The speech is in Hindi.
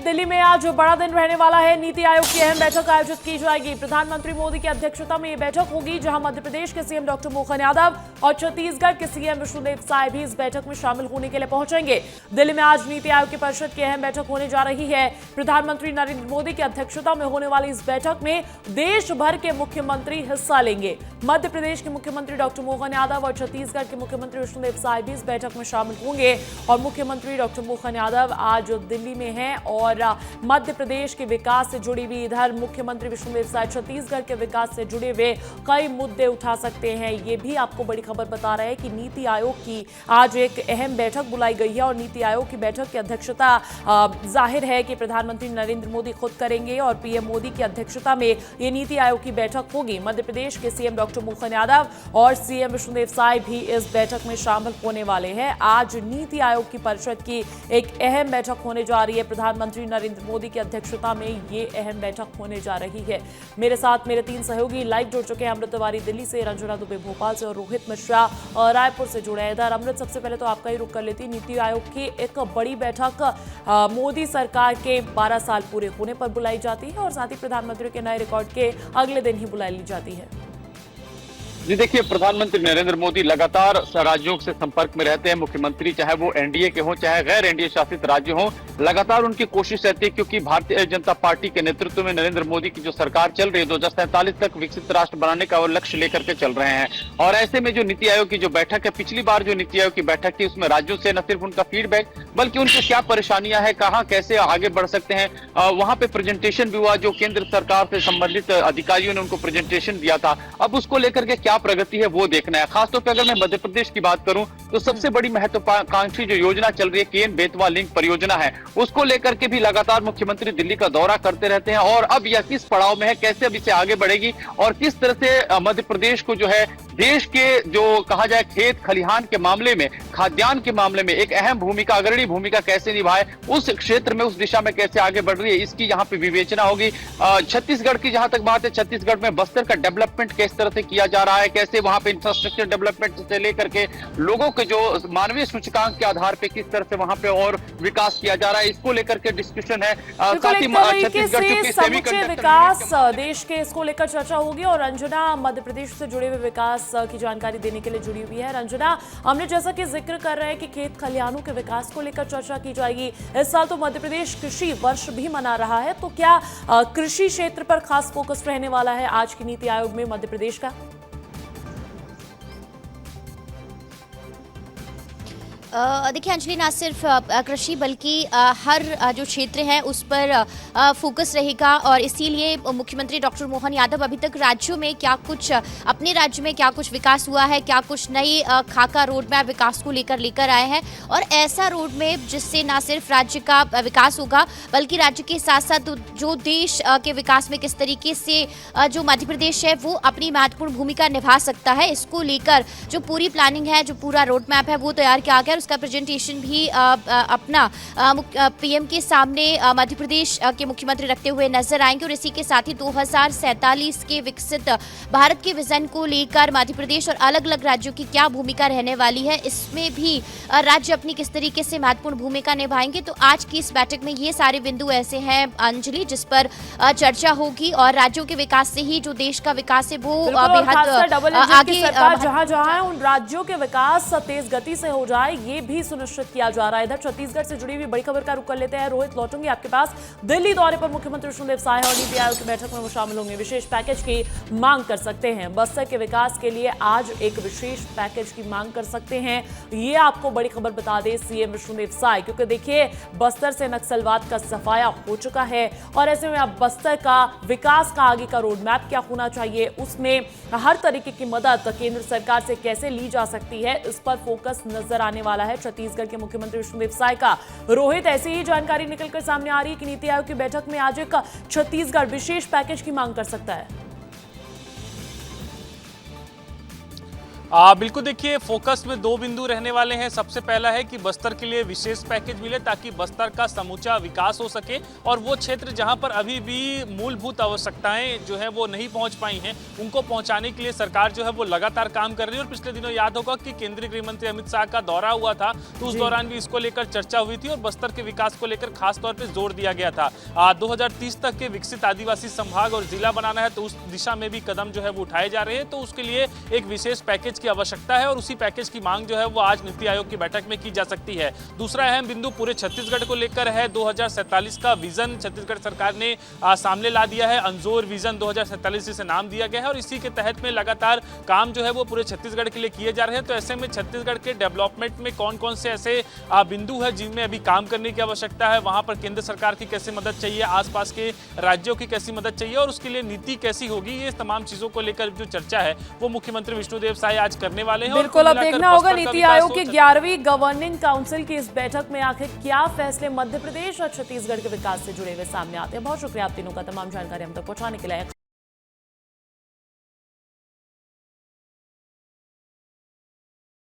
दिल्ली में आज बड़ा दिन रहने वाला है। नीति आयोग की अहम बैठक आयोजित की जाएगी। प्रधानमंत्री मोदी की अध्यक्षता में ये बैठक होगी, जहां मध्य प्रदेश के सीएम डॉक्टर मोहन यादव और छत्तीसगढ़ के सीएम विष्णुदेव साय भी इस बैठक में शामिल होने के लिए पहुंचेंगे। दिल्ली में आज नीति आयोग की परिषद की अहम बैठक होने जा रही है। प्रधानमंत्री नरेंद्र मोदी की अध्यक्षता में होने वाली इस बैठक में देश भर के मुख्यमंत्री हिस्सा लेंगे। मध्य प्रदेश के मुख्यमंत्री डॉक्टर मोहन यादव और छत्तीसगढ़ के मुख्यमंत्री विष्णुदेव साय भी इस बैठक में शामिल होंगे। और मुख्यमंत्री डॉक्टर मोहन यादव आज दिल्ली में हैं और मध्य प्रदेश के विकास से जुड़ी हुई, इधर मुख्यमंत्री विष्णुदेव साय छत्तीसगढ़ के विकास से जुड़े हुए कई मुद्दे उठा सकते हैं। ये भी आपको बड़ी खबर बता रहे हैं कि नीति आयोग की आज एक अहम बैठक बुलाई गई है और नीति आयोग की बैठक की अध्यक्षता जाहिर है कि प्रधानमंत्री नरेंद्र मोदी खुद करेंगे और पीएम मोदी की अध्यक्षता में ये नीति आयोग की बैठक होगी। मध्य प्रदेश के सीएम डॉक्टर मोहन यादव और सीएम विष्णुदेव साय भी इस बैठक में शामिल होने वाले हैं। आज नीति आयोग की परिषद की एक अहम बैठक होने जा रही है। प्रधानमंत्री नरेंद्र मोदी की अध्यक्षता में ये अहम बैठक होने जा रही है। मेरे साथ मेरे तीन सहयोगी लाइव जुड़ चुके हैं। अमृत तिवारी दिल्ली से, रंजना दुबे भोपाल से और रोहित मिश्रा रायपुर से जुड़े हैं। इधर अमृत, सबसे पहले तो आपका ही रुख कर लेती। नीति आयोग की एक बड़ी बैठक मोदी सरकार के 12 साल पूरे होने पर बुलाई जाती है और साथ ही प्रधानमंत्री के नए रिकॉर्ड के अगले दिन ही बुलाई ली जाती है। जी देखिए, प्रधानमंत्री नरेंद्र मोदी लगातार राज्यों से संपर्क में रहते हैं। मुख्यमंत्री चाहे वो एनडीए के हों चाहे गैर एनडीए शासित राज्य हों, लगातार उनकी कोशिश रहती है, क्योंकि भारतीय जनता पार्टी के नेतृत्व में नरेंद्र मोदी की जो सरकार चल रही है 2047 तक विकसित राष्ट्र बनाने का वो लक्ष्य लेकर के चल रहे हैं। और ऐसे में जो नीति आयोग की जो बैठक है, पिछली बार जो नीति आयोग की बैठक थी उसमें राज्यों से न सिर्फ उनका फीडबैक बल्कि उनकी क्या परेशानियां हैं, कहाँ कैसे आगे बढ़ सकते हैं, वहां पे प्रेजेंटेशन भी हुआ। जो केंद्र सरकार से संबंधित अधिकारियों ने उनको प्रेजेंटेशन दिया था, अब उसको लेकर के क्या प्रगति है वो देखना है। खासतौर पर अगर मैं मध्य प्रदेश की बात करूं तो सबसे बड़ी महत्वाकांक्षी जो योजना चल रही है केन बेतवा लिंक परियोजना है, उसको लेकर के भी लगातार मुख्यमंत्री दिल्ली का दौरा करते रहते हैं। और अब यह किस पड़ाव में है, कैसे अब इसे आगे बढ़ेगी और किस तरह से मध्य प्रदेश को जो है देश के जो कहा जाए खेत खलिहान के मामले में, खाद्यान्न के मामले में एक अहम भूमिका, अग्रणी भूमिका कैसे निभाए, उस क्षेत्र में, उस दिशा में कैसे आगे बढ़ रही है, इसकी यहाँ पे विवेचना होगी। छत्तीसगढ़ की जहां तक बात है, छत्तीसगढ़ में बस्तर का डेवलपमेंट किस तरह से किया जा रहा है, कैसे वहां पे इंफ्रास्ट्रक्चर डेवलपमेंट से लेकर के लोगों के जो मानवीय सूचकांक के आधार पे किस तरह से वहां पे और विकास किया जा रहा है, इसको लेकर के डिस्कशन है। साथ ही छत्तीसगढ़ के विकास देश के, इसको लेकर चर्चा होगी। और रंजना मध्य प्रदेश से जुड़े हुए विकास की जानकारी देने के लिए जुड़ी हुई है। रंजना, हमने जैसा कि जिक्र कर रहे हैं कि खेत खलिहानों के विकास को लेकर चर्चा की जाएगी। इस साल तो मध्य प्रदेश कृषि वर्ष भी मना रहा है, तो क्या कृषि क्षेत्र पर खास फोकस रहने वाला है आज की नीति आयोग में मध्य प्रदेश का? देखिए अंजलि, ना सिर्फ कृषि बल्कि हर जो क्षेत्र है उस पर फोकस रहेगा और इसीलिए मुख्यमंत्री डॉक्टर मोहन यादव अभी तक राज्यों में क्या कुछ, अपने राज्य में क्या कुछ विकास हुआ है, क्या कुछ नई खाका रोड मैप विकास को लेकर आए हैं और ऐसा रोड मैप जिससे ना सिर्फ राज्य का विकास होगा बल्कि राज्य के साथ साथ जो देश के विकास में किस तरीके से जो मध्य प्रदेश है वो अपनी महत्वपूर्ण भूमिका निभा सकता है, इसको लेकर जो पूरी प्लानिंग है, जो पूरा रोड मैप है वो तैयार किया गया। उसका प्रेजेंटेशन भी अपना पीएम के सामने मध्य प्रदेश के मुख्यमंत्री रखते हुए नजर आएंगे और इसी के साथ ही 2047 के विकसित भारत के विजन को लेकर मध्य प्रदेश और अलग अलग राज्यों की क्या भूमिका रहने वाली है, इसमें भी राज्य अपनी किस तरीके से महत्वपूर्ण भूमिका निभाएंगे। तो आज की इस बैठक में ये सारे बिंदु ऐसे हैं अंजलि जिस पर चर्चा होगी और राज्यों के विकास से ही जो देश का विकास है वो बेहद आगे, जहां जहां है उन राज्यों के विकास तेज गति से हो जाए, ये भी सुनिश्चित किया जा रहा है। इधर छत्तीसगढ़ से जुड़ी हुई बड़ी खबर का रुख कर लेते हैं। रोहित, लौटूंगी आपके पास। दिल्ली दौरे पर मुख्यमंत्री विष्णुदेव साय और नीति आयोग की बैठक में वो शामिल होंगे। विशेष पैकेज की मांग कर सकते हैं। बस्तर के विकास के लिए आज एक विशेष पैकेज की मांग कर सकते हैं, ये आपको बड़ी खबर बता दे सीएम विष्णुदेव साय, क्योंकि देखिए बस्तर से नक्सलवाद का सफाया हो चुका है और ऐसे में अब बस्तर का विकास का आगे का रोड मैप क्या होना चाहिए, उसमें हर तरीके की मदद केंद्र सरकार से कैसे ली जा सकती है, इस पर फोकस नजर आने वाला है छत्तीसगढ़ के मुख्यमंत्री विष्णुदेव साय का। रोहित, ऐसी ही जानकारी निकलकर सामने आ रही है कि नीति आयोग की बैठक में आज एक छत्तीसगढ़ विशेष पैकेज की मांग कर सकता है। बिल्कुल, देखिए फोकस में दो बिंदु रहने वाले हैं। सबसे पहला है कि बस्तर के लिए विशेष पैकेज मिले ताकि बस्तर का समूचा विकास हो सके और वो क्षेत्र जहां पर अभी भी मूलभूत आवश्यकताएं जो है वो नहीं पहुंच पाई हैं, उनको पहुंचाने के लिए सरकार जो है वो लगातार काम कर रही है। और पिछले दिनों याद होगा कि केंद्रीय गृह मंत्री अमित शाह का दौरा हुआ था, तो उस दौरान भी इसको लेकर चर्चा हुई थी और बस्तर के विकास को लेकर खास तौर पर जोर दिया गया था। 2030 तक के विकसित आदिवासी संभाग और जिला बनाना है, तो उस दिशा में भी कदम जो है वो उठाए जा रहे हैं। तो उसके लिए एक विशेष पैकेज की आवश्यकता है और उसी पैकेज की मांग जो है वो आज नीति आयोग की बैठक में की जा सकती है। दूसरा अहम बिंदु पूरे छत्तीसगढ़ को लेकर है। 2047 का विजन छत्तीसगढ़ सरकार ने सामने ला दिया है। अंजोर विजन 2047 जिसे नाम दिया गया है और इसी के तहत में लगातार काम जो है वो पूरे छत्तीसगढ़ के लिए किए जा रहे हैं। तो ऐसे में छत्तीसगढ़ के डेवलपमेंट में कौन कौन से ऐसे बिंदु है जिनमें अभी काम करने की आवश्यकता है, वहां पर केंद्र सरकार की कैसे मदद चाहिए, आसपास के राज्यों की कैसी मदद चाहिए और उसके लिए नीति कैसी होगी, ये तमाम चीजों को लेकर जो चर्चा है वो मुख्यमंत्री विष्णुदेव साय आज करने वाले हैं। बिल्कुल, अब देखना होगा नीति आयोग की 11वीं गवर्निंग काउंसिल की इस बैठक में आखिर क्या फैसले मध्य प्रदेश और छत्तीसगढ़ के विकास से जुड़े हुए सामने आते हैं। बहुत शुक्रिया आप तीनों का तमाम जानकारी हम तक पहुंचाने के लिए।